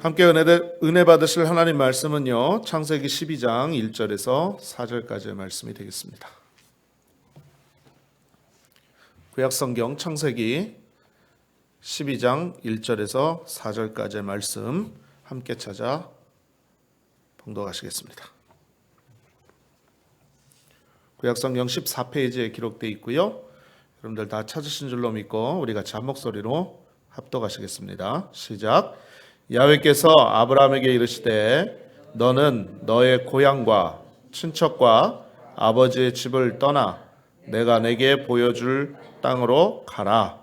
함께 은혜 받으실 하나님 말씀은요, 창세기 12장 1절에서 4절까지의 말씀이 되겠습니다. 구약성경 창세기 12장 1절에서 4절까지의 말씀 함께 찾아 봉독하시겠습니다. 구약성경 14페이지에 기록되어 있고요. 여러분들 다 찾으신 줄로 믿고 우리 같이 한 목소리로 합독하시겠습니다. 시작. 야훼께서 아브라함에게 이르시되 너는 너의 고향과 친척과 아버지의 집을 떠나 내가 내게 보여줄 땅으로 가라.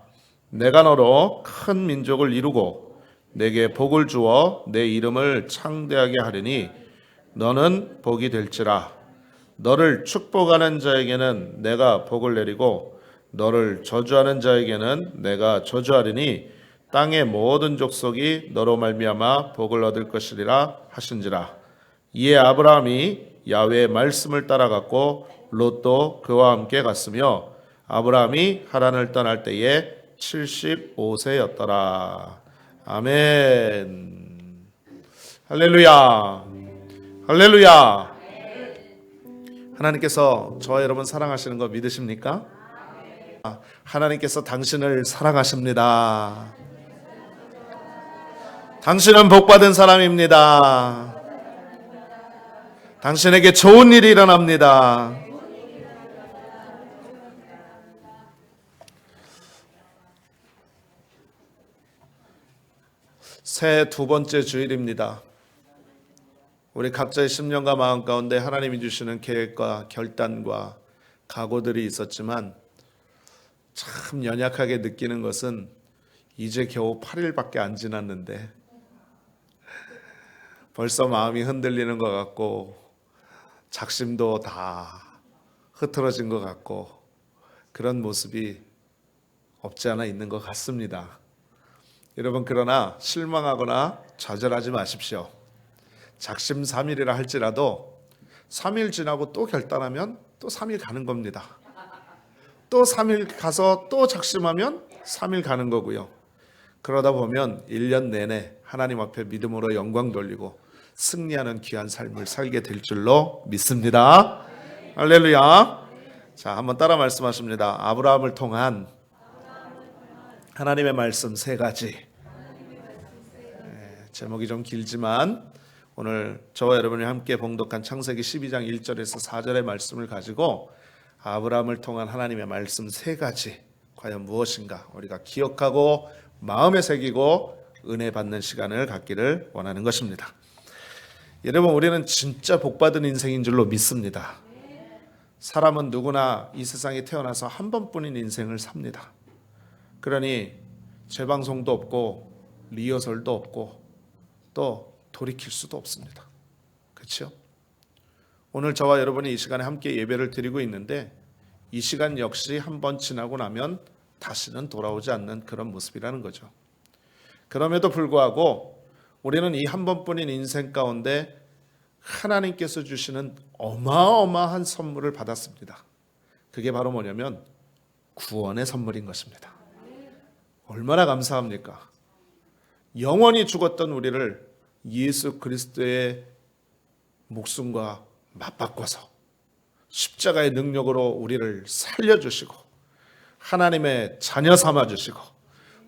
내가 너로 큰 민족을 이루고 내게 복을 주어 내 이름을 창대하게 하리니 너는 복이 될지라. 너를 축복하는 자에게는 내가 복을 내리고 너를 저주하는 자에게는 내가 저주하리니 땅의 모든 족속이 너로 말미암아 복을 얻을 것이리라 하신지라. 이에 아브라함이 야훼의 말씀을 따라갔고 롯도 그와 함께 갔으며 아브라함이 하란을 떠날 때에 75세였더라. 아멘. 할렐루야. 할렐루야. 하나님께서 저와 여러분 사랑하시는 거 믿으십니까? 하나님께서 당신을 사랑하십니다. 당신은 복받은 사람입니다. 당신에게 좋은 일이 일어납니다. 새해 두 번째 주일입니다. 우리 각자의 심령과 마음 가운데 하나님이 주시는 계획과 결단과 각오들이 있었지만 참 연약하게 느끼는 것은 이제 겨우 8일밖에 안 지났는데 벌써 마음이 흔들리는 것 같고 작심도 다 흐트러진 것 같고 그런 모습이 없지 않아 있는 것 같습니다. 여러분, 그러나 실망하거나 좌절하지 마십시오. 작심삼일이라 할지라도 3일 지나고 또 결단하면 또 3일 가는 겁니다. 또 3일 가서 또 작심하면 3일 가는 거고요. 그러다 보면 1년 내내 하나님 앞에 믿음으로 영광 돌리고 승리하는 귀한 삶을 살게 될 줄로 믿습니다. 할렐루야. 자, 한번 따라 말씀하십니다. 아브라함을 통한 하나님의 말씀 세 가지. 제목이 좀 길지만 오늘 저와 여러분이 함께 봉독한 창세기 12장 1절에서 4절의 말씀을 가지고 아브라함을 통한 하나님의 말씀 세 가지 과연 무엇인가 우리가 기억하고 마음에 새기고 은혜 받는 시간을 갖기를 원하는 것입니다. 여러분, 우리는 진짜 복받은 인생인 줄로 믿습니다. 사람은 누구나 이 세상에 태어나서 한 번뿐인 인생을 삽니다. 그러니 재방송도 없고 리허설도 없고 또 돌이킬 수도 없습니다. 그렇죠? 오늘 저와 여러분이 이 시간에 함께 예배를 드리고 있는데 이 시간 역시 한 번 지나고 나면 다시는 돌아오지 않는 그런 모습이라는 거죠. 그럼에도 불구하고 우리는 이 한 번뿐인 인생 가운데 하나님께서 주시는 어마어마한 선물을 받았습니다. 그게 바로 뭐냐면 구원의 선물인 것입니다. 얼마나 감사합니까? 영원히 죽었던 우리를 예수 그리스도의 목숨과 맞바꿔서 십자가의 능력으로 우리를 살려주시고 하나님의 자녀 삼아주시고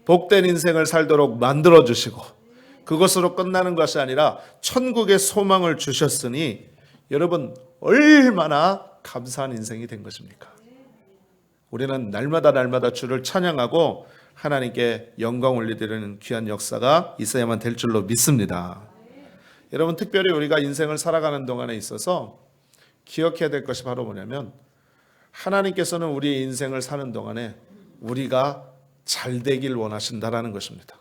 복된 인생을 살도록 만들어주시고 그것으로 끝나는 것이 아니라 천국의 소망을 주셨으니 여러분 얼마나 감사한 인생이 된 것입니까? 우리는 날마다 주를 찬양하고 하나님께 영광 올려드리는 귀한 역사가 있어야만 될 줄로 믿습니다. 여러분, 특별히 우리가 인생을 살아가는 동안에 있어서 기억해야 될 것이 바로 뭐냐면 하나님께서는 우리의 인생을 사는 동안에 우리가 잘 되길 원하신다라는 것입니다.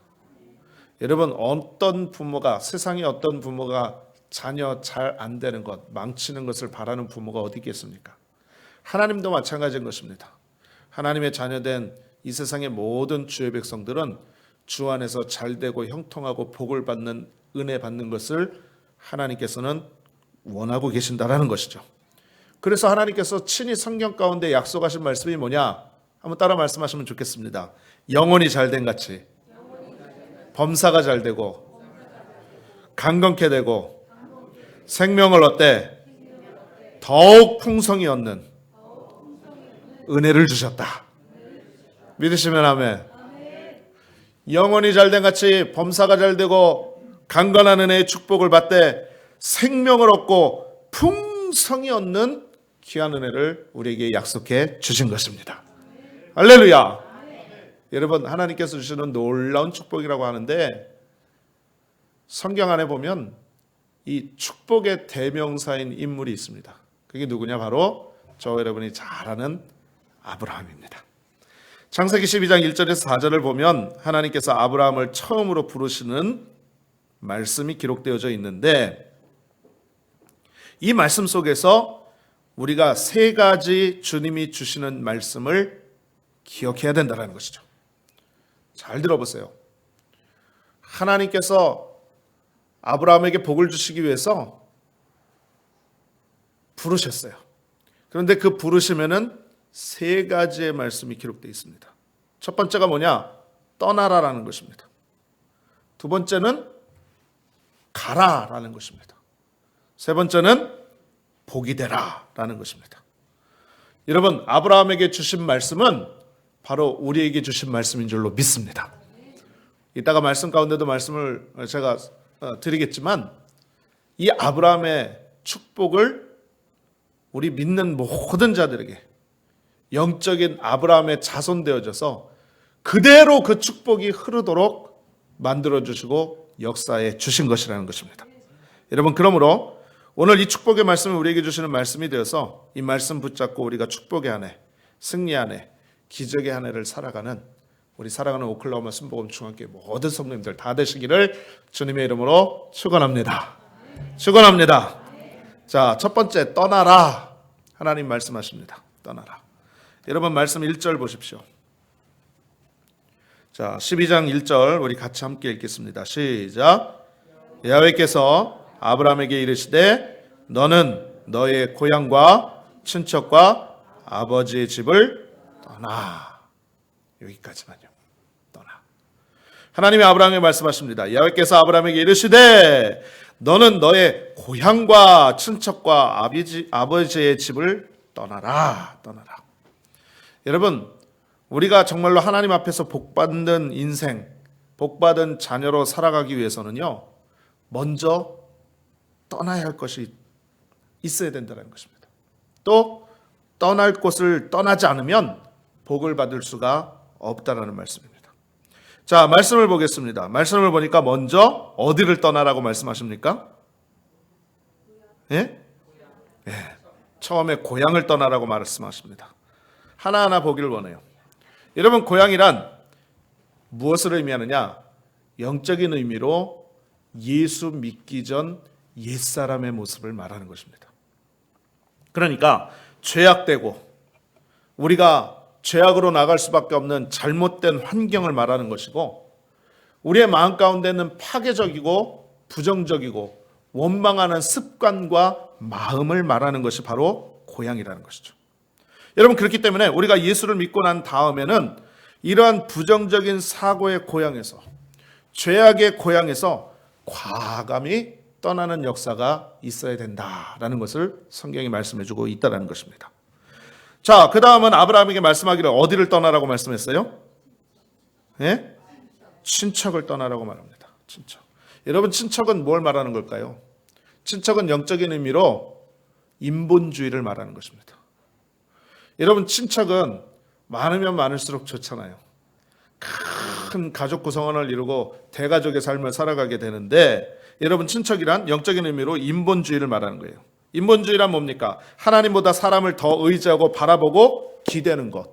여러분, 어떤 부모가 세상에 어떤 부모가 자녀 잘 안 되는 것, 망치는 것을 바라는 부모가 어디 있겠습니까? 하나님도 마찬가지인 것입니다. 하나님의 자녀된 이 세상의 모든 주의 백성들은 주 안에서 잘 되고 형통하고 복을 받는 은혜 받는 것을 하나님께서는 원하고 계신다라는 것이죠. 그래서 하나님께서 친히 성경 가운데 약속하신 말씀이 뭐냐? 한번 따라 말씀하시면 좋겠습니다. 영혼이 잘된 같이 범사가 잘 되고 강건케 되고 생명을 어때? 더욱 풍성히 얻는 은혜를 주셨다. 믿으시면 아멘. 영혼이 잘된 같이 범사가 잘되고 강건한 은혜의 축복을 받되 생명을 얻고 풍성히 얻는 귀한 은혜를 우리에게 약속해 주신 것입니다. 할렐루야. 여러분, 하나님께서 주시는 놀라운 축복이라고 하는데 성경 안에 보면 이 축복의 대명사인 인물이 있습니다. 그게 누구냐? 바로 저와 여러분이 잘 아는 아브라함입니다. 창세기 12장 1절에서 4절을 보면 하나님께서 아브라함을 처음으로 부르시는 말씀이 기록되어져 있는데 이 말씀 속에서 우리가 세 가지 주님이 주시는 말씀을 기억해야 된다는 것이죠. 잘 들어보세요. 하나님께서 아브라함에게 복을 주시기 위해서 부르셨어요. 그런데 그 부르시면은 세 가지의 말씀이 기록되어 있습니다. 첫 번째가 뭐냐? 떠나라라는 것입니다. 두 번째는 가라라는 것입니다. 세 번째는 복이 되라라는 것입니다. 여러분, 아브라함에게 주신 말씀은 바로 우리에게 주신 말씀인 줄로 믿습니다. 이따가 말씀 가운데도 말씀을 제가 드리겠지만 이 아브라함의 축복을 우리 믿는 모든 자들에게 영적인 아브라함의 자손 되어져서 그대로 그 축복이 흐르도록 만들어주시고 역사에 주신 것이라는 것입니다. 여러분, 그러므로 오늘 이 축복의 말씀을 우리에게 주시는 말씀이 되어서 이 말씀 붙잡고 우리가 축복의 한 해, 승리 한 해, 기적의 한 해를 살아가는 우리 사랑하는 오클라호마 순복음 중학교 모든 성도님들 다 되시기를 주님의 이름으로 축원합니다. 축원합니다. 자, 첫 번째, 떠나라. 하나님 말씀하십니다. 떠나라. 여러분, 말씀 1절 보십시오. 자, 12장 1절 우리 같이 함께 읽겠습니다. 시작. 야훼께서 아브라함에게 이르시되 너는 너의 고향과 친척과 아버지의 집을 떠나. 여기까지만요. 떠나. 하나님이 아브라함에게 말씀하십니다. 야훼께서 아브라함에게 이르시되 너는 너의 고향과 친척과 아버지의 집을 떠나라. 떠나라. 여러분, 우리가 정말로 하나님 앞에서 복받는 인생, 복받은 자녀로 살아가기 위해서는요, 먼저 떠나야 할 것이 있어야 된다는 것입니다. 또 떠날 곳을 떠나지 않으면 복을 받을 수가 없다라는 말씀입니다. 자, 말씀을 보겠습니다. 말씀을 보니까 먼저 어디를 떠나라고 말씀하십니까? 예? 예. 처음에 고향을 떠나라고 말씀하십니다. 하나하나 보기를 원해요. 여러분, 고향이란 무엇을 의미하느냐? 영적인 의미로 예수 믿기 전 옛사람의 모습을 말하는 것입니다. 그러니까 죄악되고 우리가 죄악으로 나갈 수밖에 없는 잘못된 환경을 말하는 것이고 우리의 마음 가운데는 파괴적이고 부정적이고 원망하는 습관과 마음을 말하는 것이 바로 고향이라는 것이죠. 여러분, 그렇기 때문에 우리가 예수를 믿고 난 다음에는 이러한 부정적인 사고의 고향에서 죄악의 고향에서 과감히 떠나는 역사가 있어야 된다라는 것을 성경이 말씀해주고 있다는 것입니다. 자, 그 다음은 아브라함에게 말씀하기를 어디를 떠나라고 말씀했어요? 예? 친척을 떠나라고 말합니다. 친척. 여러분, 친척은 뭘 말하는 걸까요? 친척은 영적인 의미로 인본주의를 말하는 것입니다. 여러분, 친척은 많으면 많을수록 좋잖아요. 큰 가족 구성원을 이루고 대가족의 삶을 살아가게 되는데 여러분, 친척이란 영적인 의미로 인본주의를 말하는 거예요. 인본주의란 뭡니까? 하나님보다 사람을 더 의지하고 바라보고 기대는 것.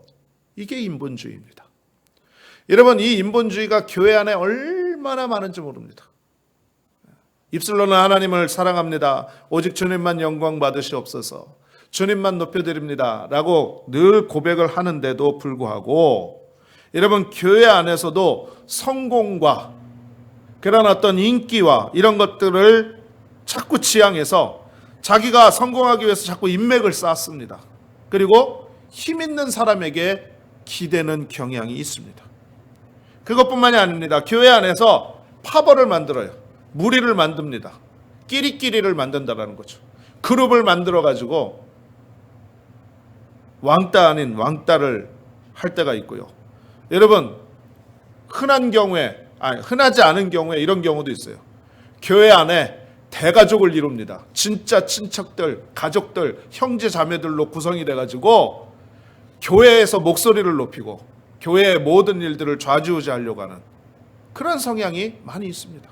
이게 인본주의입니다. 여러분, 이 인본주의가 교회 안에 얼마나 많은지 모릅니다. 입술로는 하나님을 사랑합니다. 오직 주님만 영광 받으시옵소서. 주님만 높여드립니다. 라고 늘 고백을 하는데도 불구하고 여러분, 교회 안에서도 성공과 그런 어떤 인기와 이런 것들을 자꾸 지향해서 자기가 성공하기 위해서 자꾸 인맥을 쌓습니다. 그리고 힘 있는 사람에게 기대는 경향이 있습니다. 그것뿐만이 아닙니다. 교회 안에서 파벌을 만들어요. 무리를 만듭니다. 끼리끼리를 만든다라는 거죠. 그룹을 만들어 가지고 왕따 아닌 왕따를 할 때가 있고요. 여러분, 흔하지 않은 경우에 이런 경우도 있어요. 교회 안에 대가족을 이룹니다. 진짜 친척들, 가족들, 형제 자매들로 구성이 돼가지고 교회에서 목소리를 높이고 교회의 모든 일들을 좌지우지하려고 하는 그런 성향이 많이 있습니다.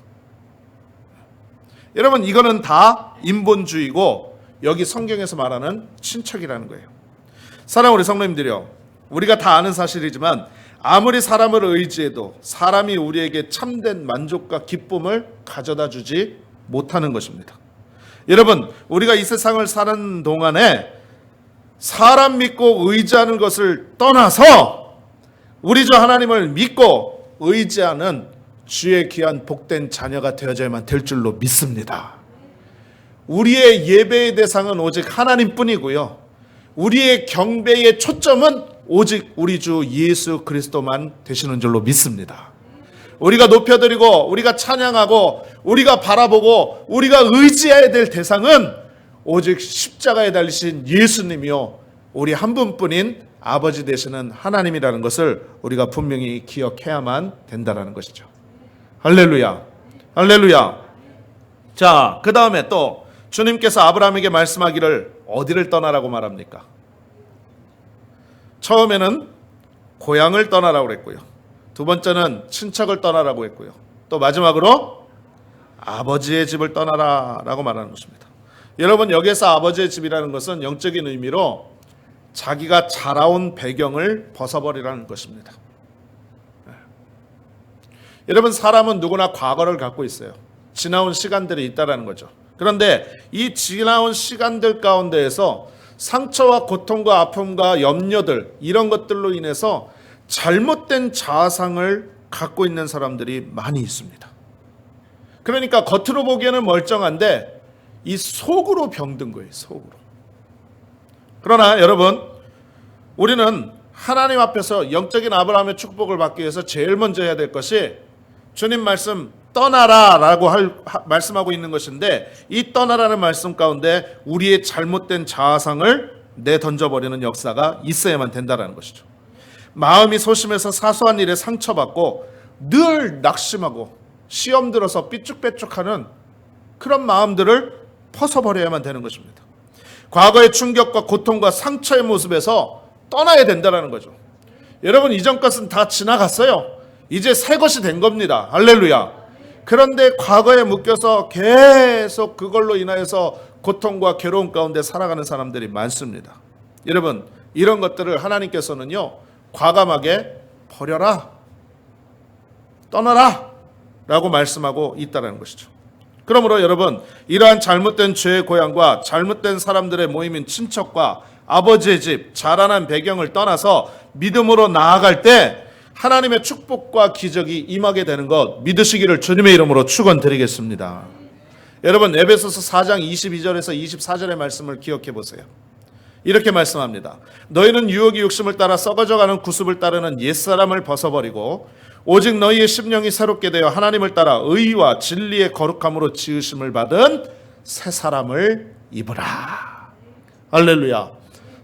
여러분, 이거는 다 인본주의고 여기 성경에서 말하는 친척이라는 거예요. 사랑하는 우리 성도님들이요, 우리가 다 아는 사실이지만 아무리 사람을 의지해도 사람이 우리에게 참된 만족과 기쁨을 가져다 주지 못하는 것입니다. 여러분, 우리가 이 세상을 사는 동안에 사람 믿고 의지하는 것을 떠나서 우리 주 하나님을 믿고 의지하는 주의 귀한 복된 자녀가 되어져야만 될 줄로 믿습니다. 우리의 예배의 대상은 오직 하나님뿐이고요, 우리의 경배의 초점은 오직 우리 주 예수 그리스도만 되시는 줄로 믿습니다. 우리가 높여드리고 우리가 찬양하고 우리가 바라보고 우리가 의지해야 될 대상은 오직 십자가에 달리신 예수님이요, 우리 한 분뿐인 아버지 되시는 하나님이라는 것을 우리가 분명히 기억해야만 된다는 것이죠. 할렐루야, 할렐루야. 자, 그 다음에 또 주님께서 아브라함에게 말씀하기를 어디를 떠나라고 말합니까? 처음에는 고향을 떠나라고 했고요, 두 번째는 친척을 떠나라고 했고요, 또 마지막으로 아버지의 집을 떠나라라고 말하는 것입니다. 여러분, 여기에서 아버지의 집이라는 것은 영적인 의미로 자기가 자라온 배경을 벗어버리라는 것입니다. 여러분, 사람은 누구나 과거를 갖고 있어요. 지나온 시간들이 있다라는 거죠. 그런데 이 지나온 시간들 가운데에서 상처와 고통과 아픔과 염려들, 이런 것들로 인해서 잘못된 자아상을 갖고 있는 사람들이 많이 있습니다. 그러니까 겉으로 보기에는 멀쩡한데 이 속으로 병든 거예요, 속으로. 그러나 여러분, 우리는 하나님 앞에서 영적인 아브라함의 축복을 받기 위해서 제일 먼저 해야 될 것이 주님 말씀 떠나라 라고 말씀하고 있는 것인데, 이 떠나라는 말씀 가운데 우리의 잘못된 자아상을 내던져버리는 역사가 있어야만 된다는 것이죠. 마음이 소심해서 사소한 일에 상처받고 늘 낙심하고 시험 들어서 삐쭉빼쭉하는 그런 마음들을 벗어버려야만 되는 것입니다. 과거의 충격과 고통과 상처의 모습에서 떠나야 된다는 거죠. 여러분, 이전 것은 다 지나갔어요. 이제 새 것이 된 겁니다. 할렐루야. 그런데 과거에 묶여서 계속 그걸로 인하여서 고통과 괴로움 가운데 살아가는 사람들이 많습니다. 여러분, 이런 것들을 하나님께서는요, 과감하게 버려라, 떠나라 라고 말씀하고 있다는 것이죠. 그러므로 여러분, 이러한 잘못된 죄의 고향과 잘못된 사람들의 모임인 친척과 아버지의 집, 자라난 배경을 떠나서 믿음으로 나아갈 때 하나님의 축복과 기적이 임하게 되는 것 믿으시기를 주님의 이름으로 축원드리겠습니다. 여러분, 에베소서 4장 22절에서 24절의 말씀을 기억해 보세요. 이렇게 말씀합니다. 너희는 유혹의 욕심을 따라 썩어져가는 구습을 따르는 옛사람을 벗어버리고 오직 너희의 심령이 새롭게 되어 하나님을 따라 의와 진리의 거룩함으로 지으심을 받은 새 사람을 입으라. 할렐루야.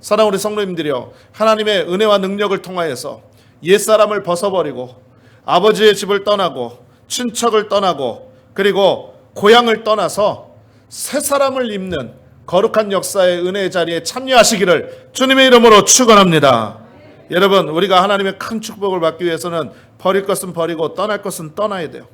사랑하는 우리 성도님들이여, 하나님의 은혜와 능력을 통하여서 옛사람을 벗어버리고 아버지의 집을 떠나고 친척을 떠나고 그리고 고향을 떠나서 새 사람을 입는 거룩한 역사의 은혜의 자리에 참여하시기를 주님의 이름으로 축원합니다. 여러분, 우리가 하나님의 큰 축복을 받기 위해서는 버릴 것은 버리고 떠날 것은 떠나야 돼요.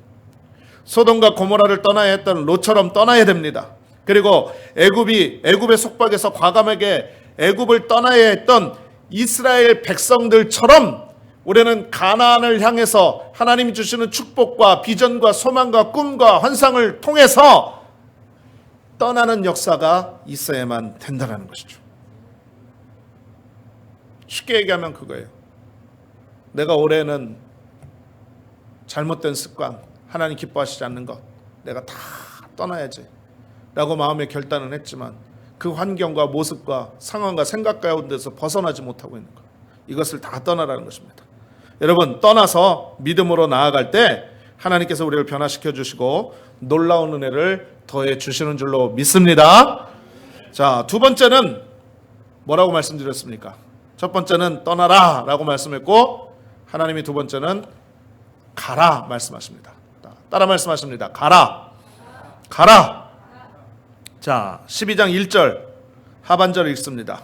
소돔과 고모라를 떠나야 했던 롯처럼 떠나야 됩니다. 그리고 애굽의 속박에서 과감하게 애굽을 떠나야 했던 이스라엘 백성들처럼 우리는 가나안을 향해서 하나님이 주시는 축복과 비전과 소망과 꿈과 환상을 통해서 떠나는 역사가 있어야만 된다는 것이죠. 쉽게 얘기하면 그거예요. 내가 올해는 잘못된 습관, 하나님 기뻐하시지 않는 것, 내가 다 떠나야지 라고 마음에 결단은 했지만 그 환경과 모습과 상황과 생각 가운데서 벗어나지 못하고 있는 것, 이것을 다 떠나라는 것입니다. 여러분, 떠나서 믿음으로 나아갈 때 하나님께서 우리를 변화시켜 주시고 놀라운 은혜를 더해 주시는 줄로 믿습니다. 자, 두 번째는 뭐라고 말씀드렸습니까? 첫 번째는 떠나라 라고 말씀했고, 하나님이 두 번째는 가라 말씀하십니다. 따라 말씀하십니다. 가라. 가라. 자, 12장 1절 하반절 읽습니다.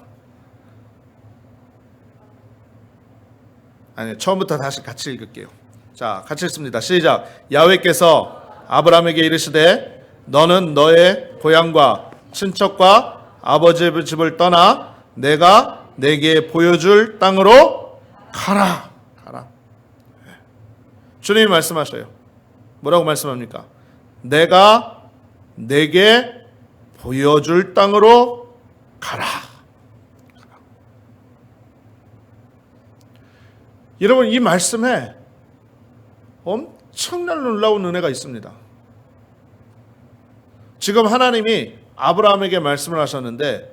아니, 처음부터 다시 같이 읽을게요. 자, 같이 읽습니다. 시작. 야훼께서 아브라함에게 이르시되 너는 너의 고향과 친척과 아버지의 집을 떠나 내가 내게 보여줄 땅으로 가라. 가라. 주님이 말씀하셔요. 뭐라고 말씀합니까? 내가 내게 보여줄 땅으로 가라. 여러분, 이 말씀에 엄청난 놀라운 은혜가 있습니다. 지금 하나님이 아브라함에게 말씀을 하셨는데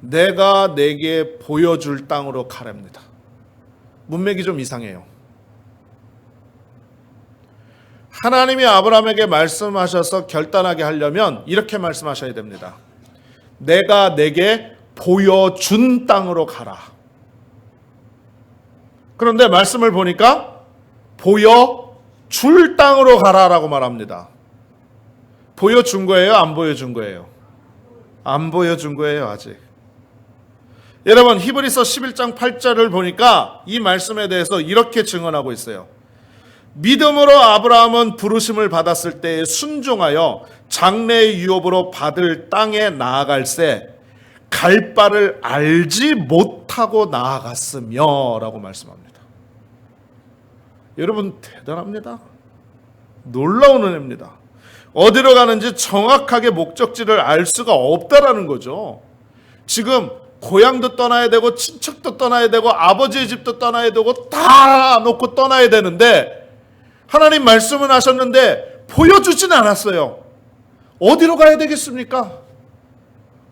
내가 내게 보여줄 땅으로 가랍니다. 문맥이 좀 이상해요. 하나님이 아브라함에게 말씀하셔서 결단하게 하려면 이렇게 말씀하셔야 됩니다. 내가 내게 보여준 땅으로 가라. 그런데 말씀을 보니까 보여줄 땅으로 가라라고 말합니다. 보여준 거예요? 안 보여준 거예요? 안 보여준 거예요, 아직. 여러분, 히브리서 11장 8절을 보니까 이 말씀에 대해서 이렇게 증언하고 있어요. 믿음으로 아브라함은 부르심을 받았을 때에 순종하여 장래의 유업으로 받을 땅에 나아갈새 갈 바를 알지 못하고 나아갔으며 라고 말씀합니다. 여러분, 대단합니다. 놀라운 은혜입니다. 어디로 가는지 정확하게 목적지를 알 수가 없다라는 거죠. 지금 고향도 떠나야 되고 친척도 떠나야 되고 아버지의 집도 떠나야 되고 다 놓고 떠나야 되는데 하나님 말씀은 하셨는데 보여주진 않았어요. 어디로 가야 되겠습니까?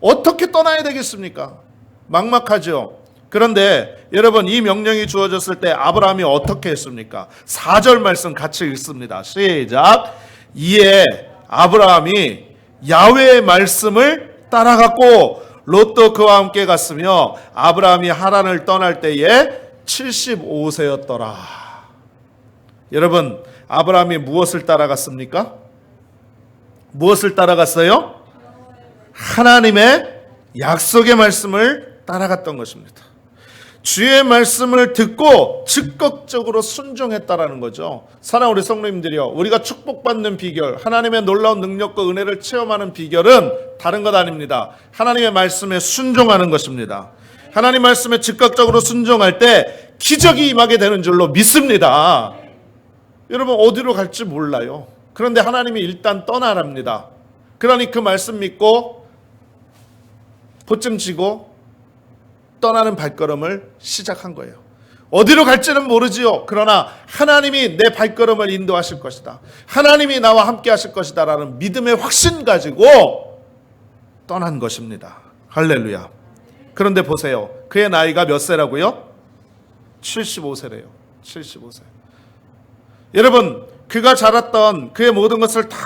어떻게 떠나야 되겠습니까? 막막하죠. 그런데 여러분, 이 명령이 주어졌을 때 아브라함이 어떻게 했습니까? 4절 말씀 같이 읽습니다. 시작. 이에 아브라함이 야훼의 말씀을 따라갔고 롯도 그와 함께 갔으며 아브라함이 하란을 떠날 때에 75세였더라. 여러분, 아브라함이 무엇을 따라갔습니까? 무엇을 따라갔어요? 하나님의 약속의 말씀을 따라갔던 것입니다. 주의 말씀을 듣고 즉각적으로 순종했다라는 거죠. 사랑하는 우리 성도님들이요, 우리가 축복받는 비결, 하나님의 놀라운 능력과 은혜를 체험하는 비결은 다른 것 아닙니다. 하나님의 말씀에 순종하는 것입니다. 하나님 말씀에 즉각적으로 순종할 때 기적이 임하게 되는 줄로 믿습니다. 여러분, 어디로 갈지 몰라요. 그런데 하나님이 일단 떠나랍니다. 그러니 그 말씀 믿고 보쯤 지고 떠나는 발걸음을 시작한 거예요. 어디로 갈지는 모르지요. 그러나 하나님이 내 발걸음을 인도하실 것이다. 하나님이 나와 함께 하실 것이다 라는 믿음의 확신 가지고 떠난 것입니다. 할렐루야. 그런데 보세요. 그의 나이가 몇 세라고요? 75세래요. 75세. 여러분, 그가 자랐던 그의 모든 것을 다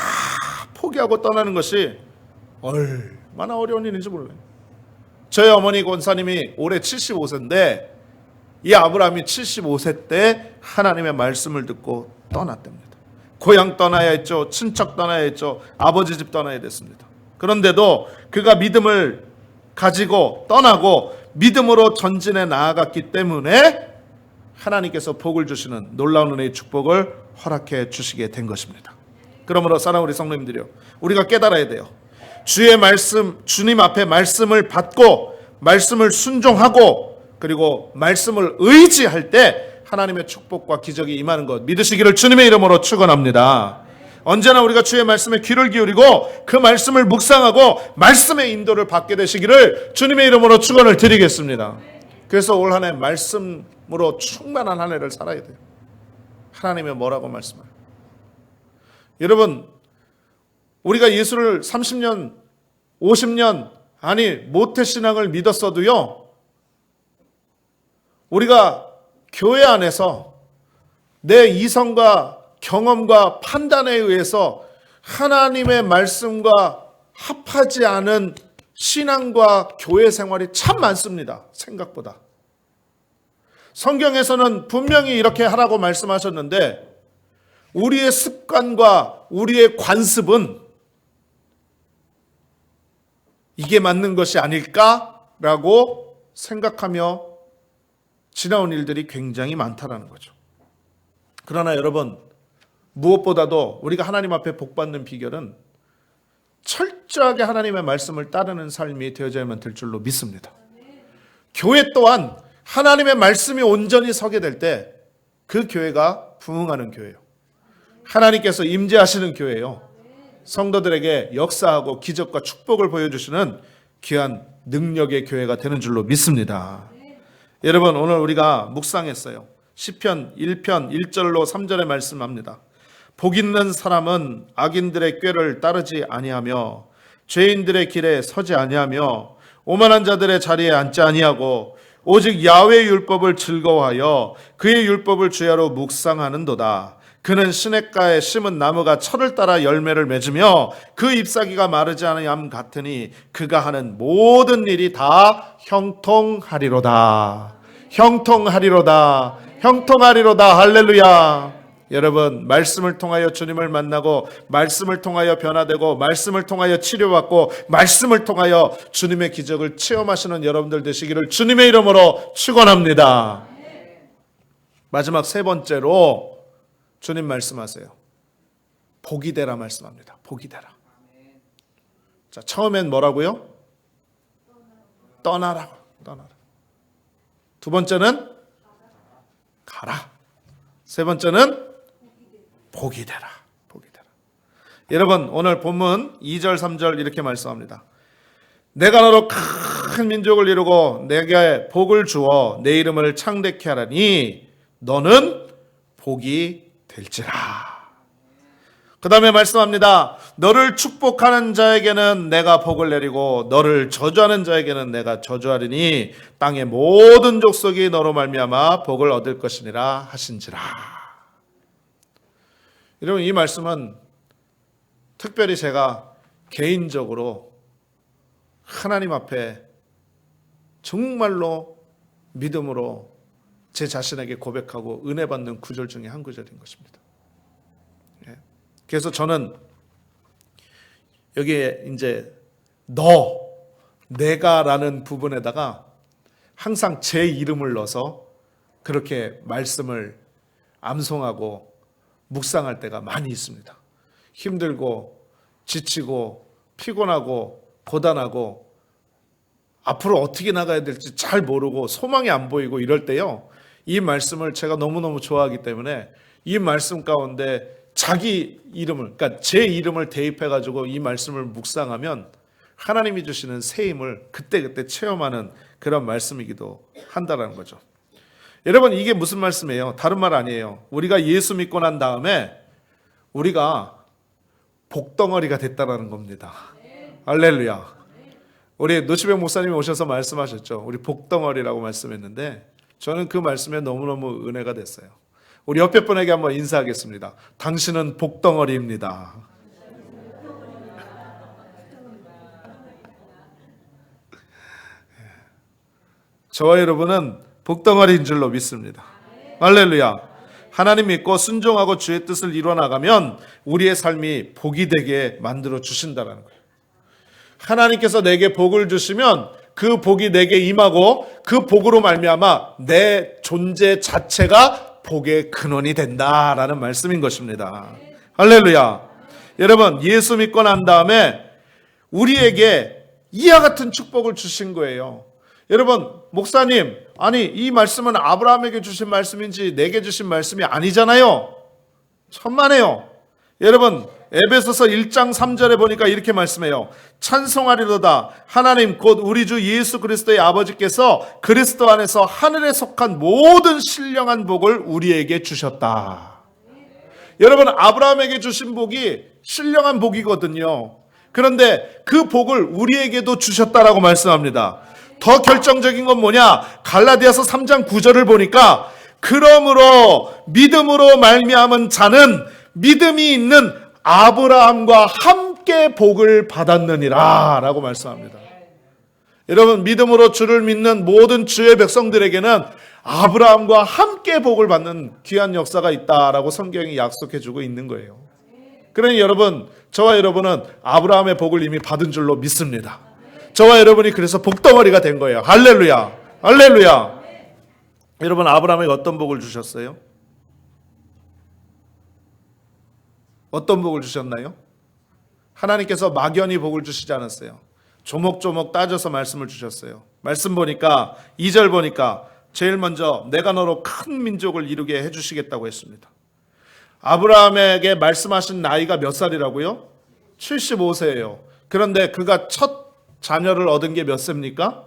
포기하고 떠나는 것이 얼마나 어려운 일인지 몰라요. 저희 어머니 권사님이 올해 75세인데 이 아브라함이 75세 때 하나님의 말씀을 듣고 떠났답니다. 고향 떠나야 했죠. 친척 떠나야 했죠. 아버지 집 떠나야 됐습니다. 그런데도 그가 믿음을 가지고 떠나고 믿음으로 전진해 나아갔기 때문에 하나님께서 복을 주시는 놀라운 은혜의 축복을 허락해 주시게 된 것입니다. 그러므로 사랑하는 우리 성도님들이요, 우리가 깨달아야 돼요. 주의 말씀, 주님 앞에 말씀을 받고 말씀을 순종하고 그리고 말씀을 의지할 때 하나님의 축복과 기적이 임하는 것 믿으시기를 주님의 이름으로 축원합니다. 언제나 우리가 주의 말씀에 귀를 기울이고 그 말씀을 묵상하고 말씀의 인도를 받게 되시기를 주님의 이름으로 축원을 드리겠습니다. 그래서 올 한 해 말씀으로 충만한 한 해를 살아야 돼요. 하나님이 뭐라고 말씀해요? 여러분, 우리가 예수를 30년, 50년, 아니 모태신앙을 믿었어도요, 우리가 교회 안에서 내 이성과 경험과 판단에 의해서 하나님의 말씀과 합하지 않은 신앙과 교회 생활이 참 많습니다. 생각보다. 성경에서는 분명히 이렇게 하라고 말씀하셨는데 우리의 습관과 우리의 관습은 이게 맞는 것이 아닐까라고 생각하며 지나온 일들이 굉장히 많다라는 거죠. 그러나 여러분, 무엇보다도 우리가 하나님 앞에 복받는 비결은 철저하게 하나님의 말씀을 따르는 삶이 되어야만 될 줄로 믿습니다. 교회 또한 하나님의 말씀이 온전히 서게 될 때 그 교회가 부흥하는 교회예요. 하나님께서 임재하시는 교회예요. 성도들에게 역사하고 기적과 축복을 보여주시는 귀한 능력의 교회가 되는 줄로 믿습니다. 여러분, 오늘 우리가 묵상했어요. 시편 1편 1절로 3절에 말씀합니다. 복 있는 사람은 악인들의 꾀를 따르지 아니하며 죄인들의 길에 서지 아니하며 오만한 자들의 자리에 앉지 아니하고 오직 야훼의 율법을 즐거워하여 그의 율법을 주야로 묵상하는도다. 그는 시냇가에 심은 나무가 철을 따라 열매를 맺으며 그 잎사귀가 마르지 아니함 같으니 그가 하는 모든 일이 다 형통하리로다. 형통하리로다. 형통하리로다. 할렐루야. 여러분, 말씀을 통하여 주님을 만나고 말씀을 통하여 변화되고 말씀을 통하여 치료받고 말씀을 통하여 주님의 기적을 체험하시는 여러분들 되시기를 주님의 이름으로 축원합니다. 마지막 세 번째로 주님 말씀하세요. 복이 되라 말씀합니다. 복이 되라. 자, 처음엔 뭐라고요? 떠나라. 두 번째는 가라. 세 번째는 복이 되라. 여러분, 오늘 본문 2절 3절 이렇게 말씀합니다. 내가 너로 큰 민족을 이루고 내게 복을 주어 내 이름을 창대케 하라니 너는 복이 될지라. 그 다음에 말씀합니다. 너를 축복하는 자에게는 내가 복을 내리고 너를 저주하는 자에게는 내가 저주하리니 땅의 모든 족속이 너로 말미암아 복을 얻을 것이니라 하신지라. 여러분, 이 말씀은 특별히 제가 개인적으로 하나님 앞에 정말로 믿음으로 제 자신에게 고백하고 은혜 받는 구절 중에 한 구절인 것입니다. 그래서 저는 여기에 이제 너, 내가라는 부분에다가 항상 제 이름을 넣어서 그렇게 말씀을 암송하고 묵상할 때가 많이 있습니다. 힘들고 지치고 피곤하고 고단하고 앞으로 어떻게 나가야 될지 잘 모르고 소망이 안 보이고 이럴 때요, 이 말씀을 제가 너무너무 좋아하기 때문에 이 말씀 가운데 자기 이름을, 그러니까 제 이름을 대입해가지고 이 말씀을 묵상하면 하나님이 주시는 새 힘을 그때그때 체험하는 그런 말씀이기도 한다는 거죠. 여러분, 이게 무슨 말씀이에요? 다른 말 아니에요. 우리가 예수 믿고 난 다음에 우리가 복덩어리가 됐다라는 겁니다. 할렐루야. 우리 노치백 목사님이 오셔서 말씀하셨죠. 우리 복덩어리라고 말씀했는데 저는 그 말씀에 너무너무 은혜가 됐어요. 우리 옆에 분에게 한번 인사하겠습니다. 당신은 복덩어리입니다. 저와 여러분은 복덩어리인 줄로 믿습니다. 할렐루야. 하나님 믿고 순종하고 주의 뜻을 이루어 나가면 우리의 삶이 복이 되게 만들어 주신다는 거예요. 하나님께서 내게 복을 주시면 그 복이 내게 임하고 그 복으로 말미암아 내 존재 자체가 복의 근원이 된다라는 말씀인 것입니다. 할렐루야. 여러분, 예수 믿고 난 다음에 우리에게 이와 같은 축복을 주신 거예요. 여러분, 목사님, 아니 이 말씀은 아브라함에게 주신 말씀인지 내게 주신 말씀이 아니잖아요. 천만에요. 여러분, 에베소서 1장 3절에 보니까 이렇게 말씀해요. 찬송하리로다. 하나님 곧 우리 주 예수 그리스도의 아버지께서 그리스도 안에서 하늘에 속한 모든 신령한 복을 우리에게 주셨다. 여러분, 아브라함에게 주신 복이 신령한 복이거든요. 그런데 그 복을 우리에게도 주셨다라고 말씀합니다. 더 결정적인 건 뭐냐? 갈라디아서 3장 9절을 보니까 그러므로 믿음으로 말미암은 자는 믿음이 있는 아브라함과 함께 복을 받았느니라 라고 말씀합니다. 여러분, 믿음으로 주를 믿는 모든 주의 백성들에게는 아브라함과 함께 복을 받는 귀한 역사가 있다라고 성경이 약속해주고 있는 거예요. 그러니 여러분, 저와 여러분은 아브라함의 복을 이미 받은 줄로 믿습니다. 저와 여러분이 그래서 복덩어리가 된 거예요. 할렐루야, 할렐루야. 여러분, 아브라함에게 어떤 복을 주셨어요? 어떤 복을 주셨나요? 하나님께서 막연히 복을 주시지 않았어요. 조목조목 따져서 말씀을 주셨어요. 말씀 보니까 2절 보니까 제일 먼저 내가 너로 큰 민족을 이루게 해주시겠다고 했습니다. 아브라함에게 말씀하신 나이가 몇 살이라고요? 75세예요. 그런데 그가 첫 자녀를 얻은 게 몇 세입니까?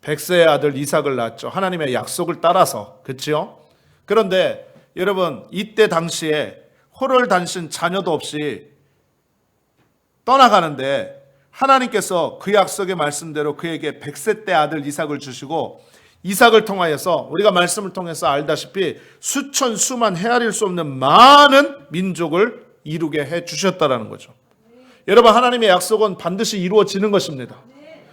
100세의 아들 이삭을 낳았죠. 하나님의 약속을 따라서. 그렇죠? 그런데 여러분, 이때 당시에 호를 단신 자녀도 없이 떠나가는데 하나님께서 그 약속의 말씀대로 그에게 100세 때 아들 이삭을 주시고, 이삭을 통하여서 우리가 말씀을 통해서 알다시피 수천 수만 헤아릴 수 없는 많은 민족을 이루게 해 주셨다라는 거죠. 여러분, 하나님의 약속은 반드시 이루어지는 것입니다.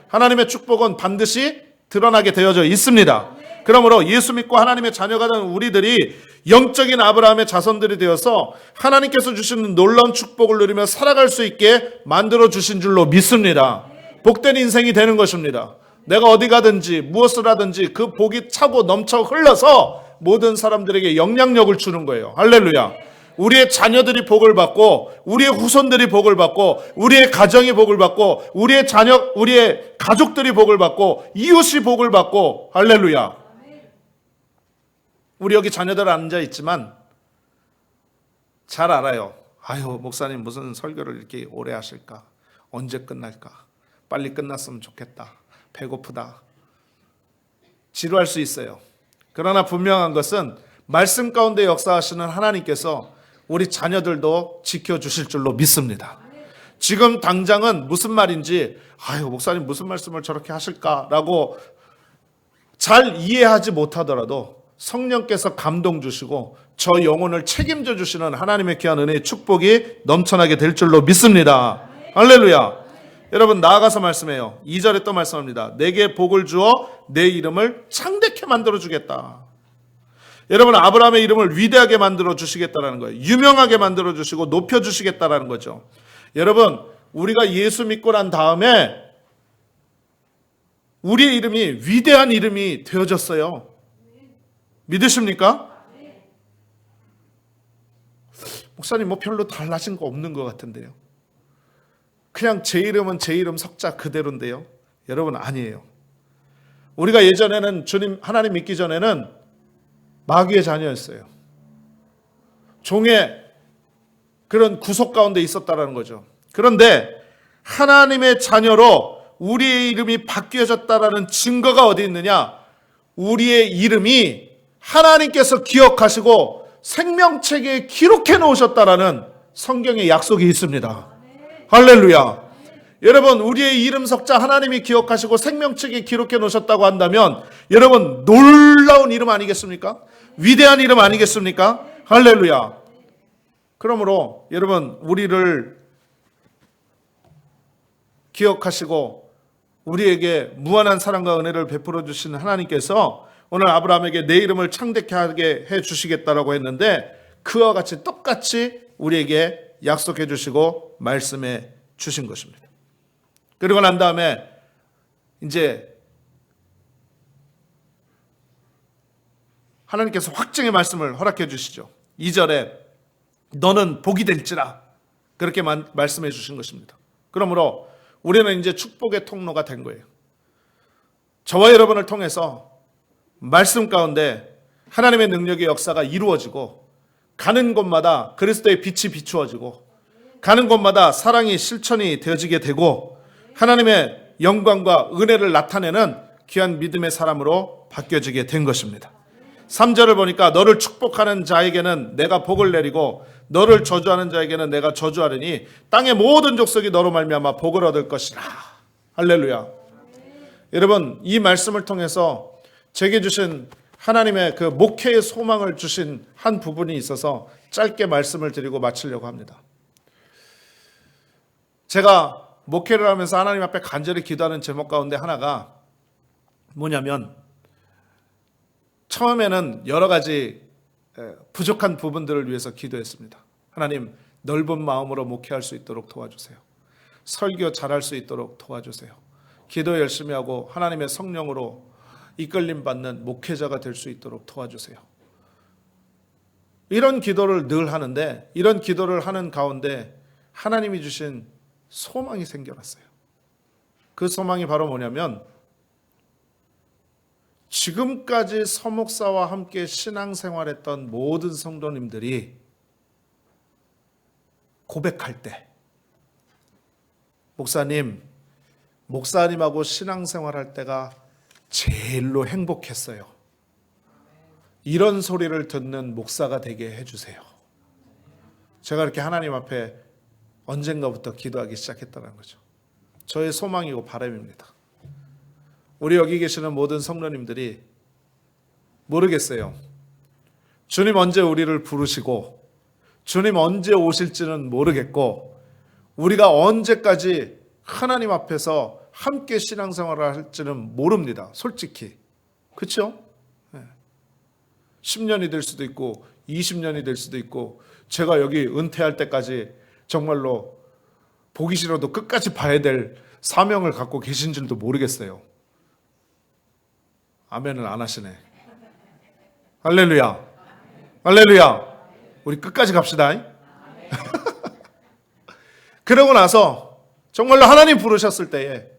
하나님의 축복은 반드시 드러나게 되어져 있습니다. 그러므로 예수 믿고 하나님의 자녀가 된 우리들이 영적인 아브라함의 자손들이 되어서 하나님께서 주시는 놀라운 축복을 누리며 살아갈 수 있게 만들어 주신 줄로 믿습니다. 복된 인생이 되는 것입니다. 내가 어디 가든지 무엇을 하든지 그 복이 차고 넘쳐 흘러서 모든 사람들에게 영향력을 주는 거예요. 할렐루야. 우리의 자녀들이 복을 받고, 우리의 후손들이 복을 받고, 우리의 가정이 복을 받고, 우리의 자녀, 우리의 가족들이 복을 받고, 이웃이 복을 받고. 할렐루야. 우리 여기 자녀들 앉아 있지만 잘 알아요. 아유, 목사님 무슨 설교를 이렇게 오래 하실까? 언제 끝날까? 빨리 끝났으면 좋겠다. 배고프다. 지루할 수 있어요. 그러나 분명한 것은 말씀 가운데 역사하시는 하나님께서 우리 자녀들도 지켜주실 줄로 믿습니다. 지금 당장은 무슨 말인지, 아유, 목사님 무슨 말씀을 저렇게 하실까라고 잘 이해하지 못하더라도 성령께서 감동 주시고 저 영혼을 책임져 주시는 하나님의 귀한 은혜의 축복이 넘쳐나게 될 줄로 믿습니다. 할렐루야. 여러분, 나아가서 말씀해요. 2절에 또 말씀합니다. 내게 복을 주어 내 이름을 창대케 만들어 주겠다. 여러분, 아브라함의 이름을 위대하게 만들어 주시겠다라는 거예요. 유명하게 만들어 주시고 높여 주시겠다라는 거죠. 여러분, 우리가 예수 믿고 난 다음에 우리의 이름이 위대한 이름이 되어졌어요. 믿으십니까? 목사님 뭐 별로 달라진 거 없는 것 같은데요. 그냥 제 이름은 제 이름 석자 그대로인데요. 여러분, 아니에요. 우리가 예전에는 주님 하나님 믿기 전에는 마귀의 자녀였어요. 종의 그런 구속 가운데 있었다라는 거죠. 그런데 하나님의 자녀로 우리의 이름이 바뀌어졌다라는 증거가 어디 있느냐? 우리의 이름이 하나님께서 기억하시고 생명책에 기록해 놓으셨다라는 성경의 약속이 있습니다. 할렐루야. 여러분, 우리의 이름 석자 하나님이 기억하시고 생명책에 기록해 놓으셨다고 한다면 여러분, 놀라운 이름 아니겠습니까? 위대한 이름 아니겠습니까? 할렐루야. 그러므로 여러분, 우리를 기억하시고 우리에게 무한한 사랑과 은혜를 베풀어 주시는 하나님께서 오늘 아브라함에게 내 이름을 창대케 하게 해 주시겠다라고 했는데 그와 같이 똑같이 우리에게 약속해 주시고 말씀해 주신 것입니다. 그리고 난 다음에 이제 하나님께서 확증의 말씀을 허락해 주시죠. 2절에 너는 복이 될지라 그렇게 말씀해 주신 것입니다. 그러므로 우리는 이제 축복의 통로가 된 거예요. 저와 여러분을 통해서 말씀 가운데 하나님의 능력의 역사가 이루어지고 가는 곳마다 그리스도의 빛이 비추어지고 가는 곳마다 사랑이 실천이 되어지게 되고 하나님의 영광과 은혜를 나타내는 귀한 믿음의 사람으로 바뀌어지게 된 것입니다. 3절을 보니까 너를 축복하는 자에게는 내가 복을 내리고 너를 저주하는 자에게는 내가 저주하리니 땅의 모든 족속이 너로 말미암아 복을 얻을 것이라. 할렐루야. 여러분, 이 말씀을 통해서 제게 주신 하나님의 그 목회의 소망을 주신 한 부분이 있어서 짧게 말씀을 드리고 마치려고 합니다. 제가 목회를 하면서 하나님 앞에 간절히 기도하는 제목 가운데 하나가 뭐냐면, 처음에는 여러 가지 부족한 부분들을 위해서 기도했습니다. 하나님, 넓은 마음으로 목회할 수 있도록 도와주세요. 설교 잘할 수 있도록 도와주세요. 기도 열심히 하고 하나님의 성령으로 이끌림 받는 목회자가 될 수 있도록 도와주세요. 이런 기도를 늘 하는데, 이런 기도를 하는 가운데 하나님이 주신 소망이 생겨났어요. 그 소망이 바로 뭐냐면, 지금까지 서목사와 함께 신앙생활했던 모든 성도님들이 고백할 때, 목사님하고 신앙생활할 때가 제일로 행복했어요. 이런 소리를 듣는 목사가 되게 해주세요. 제가 이렇게 하나님 앞에 언젠가부터 기도하기 시작했다는 거죠. 저의 소망이고 바람입니다. 우리 여기 계시는 모든 성도님들이 모르겠어요. 주님 언제 우리를 부르시고 주님 언제 오실지는 모르겠고, 우리가 언제까지 하나님 앞에서 함께 신앙생활을 할지는 모릅니다. 솔직히. 그렇죠? 10년이 될 수도 있고 20년이 될 수도 있고, 제가 여기 은퇴할 때까지 정말로 보기 싫어도 끝까지 봐야 될 사명을 갖고 계신 줄도 모르겠어요. 아멘을 안 하시네. 할렐루야. 할렐루야. 우리 끝까지 갑시다. 그러고 나서 정말로 하나님 부르셨을 때에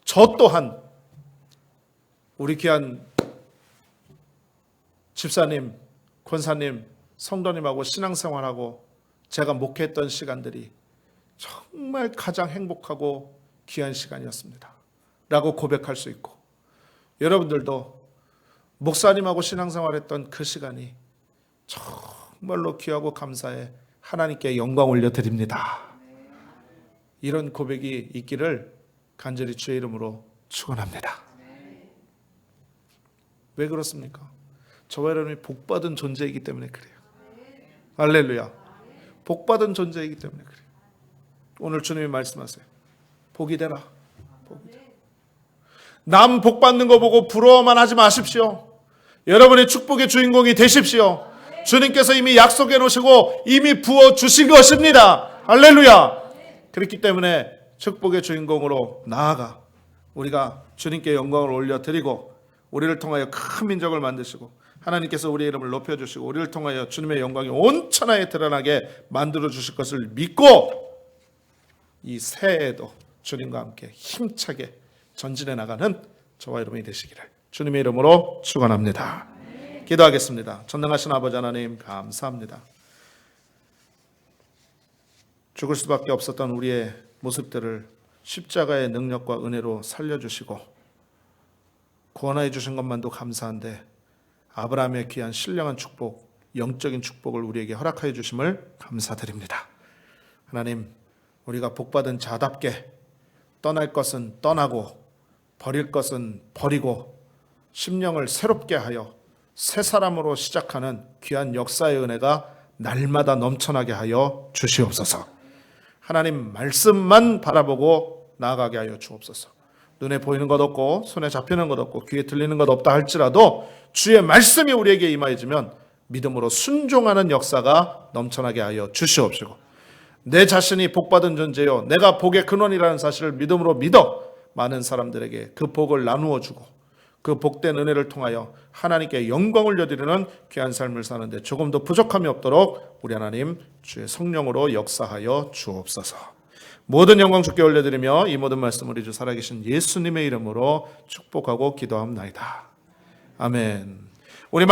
저 또한 우리 귀한 집사님, 권사님, 성도님하고 신앙생활하고 제가 목회했던 시간들이 정말 가장 행복하고 귀한 시간이었습니다 라고 고백할 수 있고, 여러분들도 목사님하고 신앙생활했던 그 시간이 정말로 귀하고 감사해 하나님께 영광 올려드립니다, 이런 고백이 있기를 간절히 주의 이름으로 축원합니다. 왜 그렇습니까? 저와 여러분이 복받은 존재이기 때문에 그래요. 할렐루야. 복받은 존재이기 때문에 그래요. 오늘 주님이 말씀하세요. 복이 되라. 복이 되라. 남 복받는 거 보고 부러워만 하지 마십시오. 여러분의 축복의 주인공이 되십시오. 주님께서 이미 약속해 놓으시고 이미 부어주신 것입니다. 할렐루야. 그렇기 때문에 축복의 주인공으로 나아가 우리가 주님께 영광을 올려드리고, 우리를 통하여 큰 민족을 만드시고 하나님께서 우리의 이름을 높여주시고 우리를 통하여 주님의 영광이 온 천하에 드러나게 만들어주실 것을 믿고, 이 새해에도 주님과 함께 힘차게 전진해 나가는 저와 여러분이 되시기를 주님의 이름으로 축원합니다. 기도하겠습니다. 전능하신 아버지 하나님, 감사합니다. 죽을 수밖에 없었던 우리의 모습들을 십자가의 능력과 은혜로 살려주시고 구원하여 주신 것만도 감사한데, 아브라함의 귀한 신령한 축복, 영적인 축복을 우리에게 허락하여 주심을 감사드립니다. 하나님, 우리가 복받은 자답게 떠날 것은 떠나고 버릴 것은 버리고 심령을 새롭게 하여 새 사람으로 시작하는 귀한 역사의 은혜가 날마다 넘쳐나게 하여 주시옵소서. 하나님 말씀만 바라보고 나아가게 하여 주옵소서. 눈에 보이는 것 없고 손에 잡히는 것 없고 귀에 들리는 것 없다 할지라도 주의 말씀이 우리에게 임하여지면 믿음으로 순종하는 역사가 넘쳐나게 하여 주시옵시고, 내 자신이 복받은 존재요 내가 복의 근원이라는 사실을 믿음으로 믿어 많은 사람들에게 그 복을 나누어 주고 그 복된 은혜를 통하여 하나님께 영광 올려드리는 귀한 삶을 사는데 조금도 부족함이 없도록 우리 하나님 주의 성령으로 역사하여 주옵소서. 모든 영광 주께 올려드리며 이 모든 말씀 우리 주 살아계신 예수님의 이름으로 축복하고 기도합나이다. 아멘. 우리